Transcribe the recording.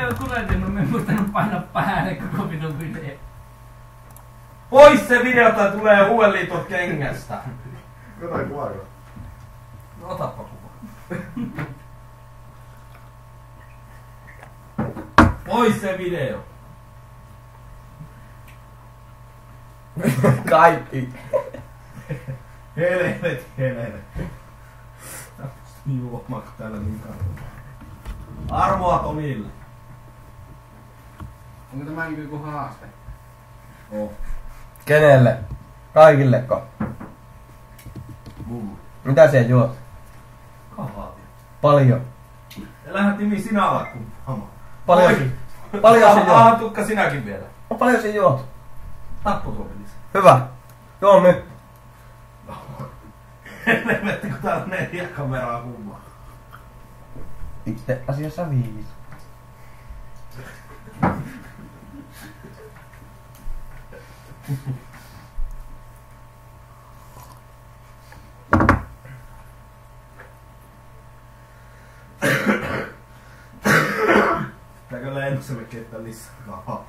jo tuletin, mutta mä en muistanut painaa päälle koko vitun video. Pois se video tai tulee huueliitot kengästä. Jotain kuvaa. No otappa kuva. Pois se video. Kaikki. Helvetti. Juomaako täällä niin kauan? Armoa Tomille. Onko tämä niinku joku haaste? Oh. Kenelle? Kaikilleko? Mulle. Mitä siellä juot? Kahvaatia. Paljon. Älähän Timi sinä ala kumpaamaan. Paljon. Paljon se juot. Tukka sinäkin vielä. No paljon se juot. Tappotuopilissa. Hyvä. Joo nyt. Helvetti kun täällä on 4 kameraa kummaa. Itse asiassa 5. Pitääkö Leinoselle keittää lisää rahaa?